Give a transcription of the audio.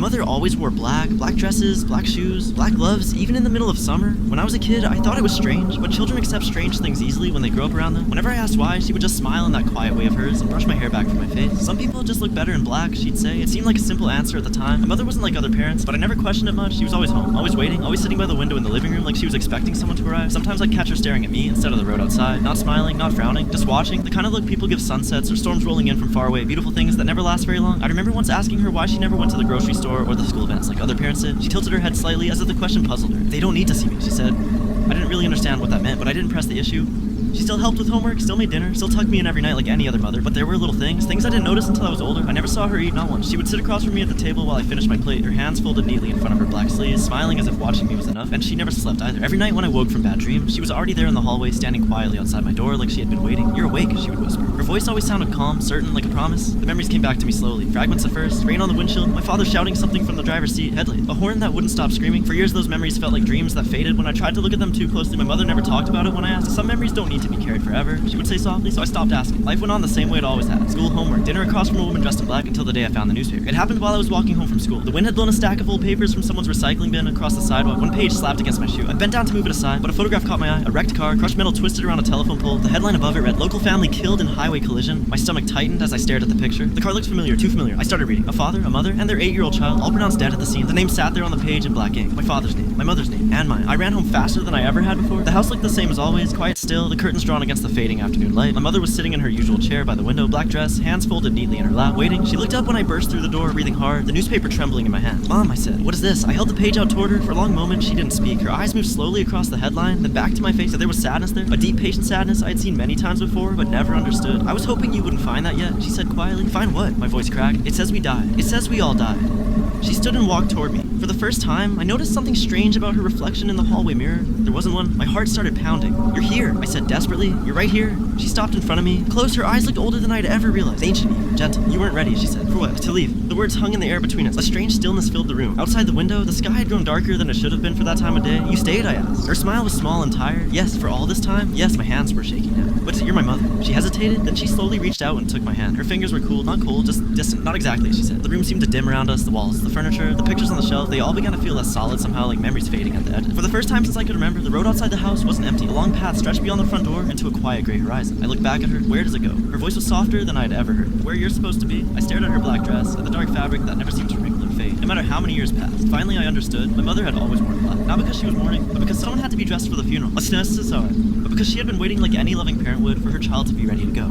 mother always wore black dresses, black shoes, black gloves, even in the middle of summer. When I was a kid, I thought it was strange, but children accept strange things easily when they grow up around them. Whenever I asked why, she would just smile in that quiet way of hers and brush my hair back from my face. Some people just look better in black, she'd say. It seemed like a simple answer at the time. My mother wasn't like other parents, but I never questioned it much. She was always home, always waiting, always sitting by the window in the living room like she was expecting someone to arrive. Sometimes I'd catch her staring at me instead of the road outside, not smiling, not frowning, just watching, the kind of look people give sunsets or storms rolling in from far away, beautiful things that never last very long. I remember once asking her why she never went to the grocery store or the school events like other parents did. She tilted her head slightly as if the question puzzled her. They don't need to see me, she said. I didn't really understand what that meant, but I didn't press the issue. She still helped with homework, still made dinner, still tucked me in every night like any other mother, but there were little things I didn't notice until I was older. I never saw her eat, not once. She would sit across from me at the table while I finished my plate, her hands folded neatly in front of her black sleeves, smiling as if watching me was enough, and she never slept either. Every night when I woke from bad dreams, she was already there in the hallway, standing quietly outside my door like she had been waiting. "You're awake," she would whisper. Her voice always sounded calm, certain, like a promise. The memories came back to me slowly. Fragments at first, rain on the windshield, my father shouting something from the driver's seat, headlight, a horn that wouldn't stop screaming. For years those memories felt like dreams that faded when I tried to look at them too closely. My mother never talked about it when I asked. Some memories don't need to be carried forever, she would say softly, so I stopped asking. Life went on the same way it always had. School, homework, dinner across from a woman dressed in black until the day I found the newspaper. It happened while I was walking home from school. The wind had blown a stack of old papers from someone's recycling bin across the sidewalk. One page slapped against my shoe. I bent down to move it aside, but a photograph caught my eye. A wrecked car, crushed metal twisted around a telephone pole. The headline above it read, "Local family killed in highway collision." My stomach tightened as I stared at the picture. The car looked familiar, too familiar. I started reading. A father, a mother, and their 8-year-old child, all pronounced dead at the scene. The name sat there on the page in black ink. My father's name, my mother's name, and mine. I ran home faster than I ever had before. The house looked the same as always, quiet still, the curtains drawn against the fading afternoon light. My mother was sitting in her usual chair by the window, black dress, hands folded neatly in her lap, waiting. She looked up when I burst through the door, breathing hard, the newspaper trembling in my hand. "Mom," I said, "what is this?" I held the page out toward her. For a long moment, she didn't speak. Her eyes moved slowly across the headline, then back to my face. There was sadness there, a deep, patient sadness I had seen many times before, but never understood. "I was hoping you wouldn't find that yet," she said quietly. "Find what?" My voice cracked. "It says we died. It says we all died." She stood and walked toward me. For the first time, I noticed something strange about her reflection in the hallway mirror. There wasn't one. My heart started pounding. "You're here," I said desperately. "You're right here." She stopped in front of me, closed. Her eyes looked older than I'd ever realized. Ancient even, gentle. "You weren't ready," she said. "For what?" "To leave." The words hung in the air between us. A strange stillness filled the room. Outside the window, the sky had grown darker than it should have been for that time of day. "You stayed?" I asked. Her smile was small and tired. "Yes, for all this time?" "Yes," my hands were shaking now. "But you're my mother." She hesitated, then she slowly reached out and took my hand. Her fingers were cool, not cold, just distant. "Not exactly," she said. The room seemed to dim around us, the walls, the furniture, the pictures on the shelf, they all began to feel less solid somehow, like memories fading at the edges. For the first time since I could remember, the road outside the house wasn't empty. A long path stretched beyond the front door into a quiet gray horizon. I looked back at her. "Where does it go?" Her voice was softer than I had ever heard. "Where you're supposed to be." I stared at her black dress, at the dark fabric that never seemed to wrinkle or fade. No matter how many years passed, finally I understood. My mother had always worn black. Not because she was mourning, but because someone had to be dressed for the funeral. But because she had been waiting like any loving parent would for her child to be ready to go.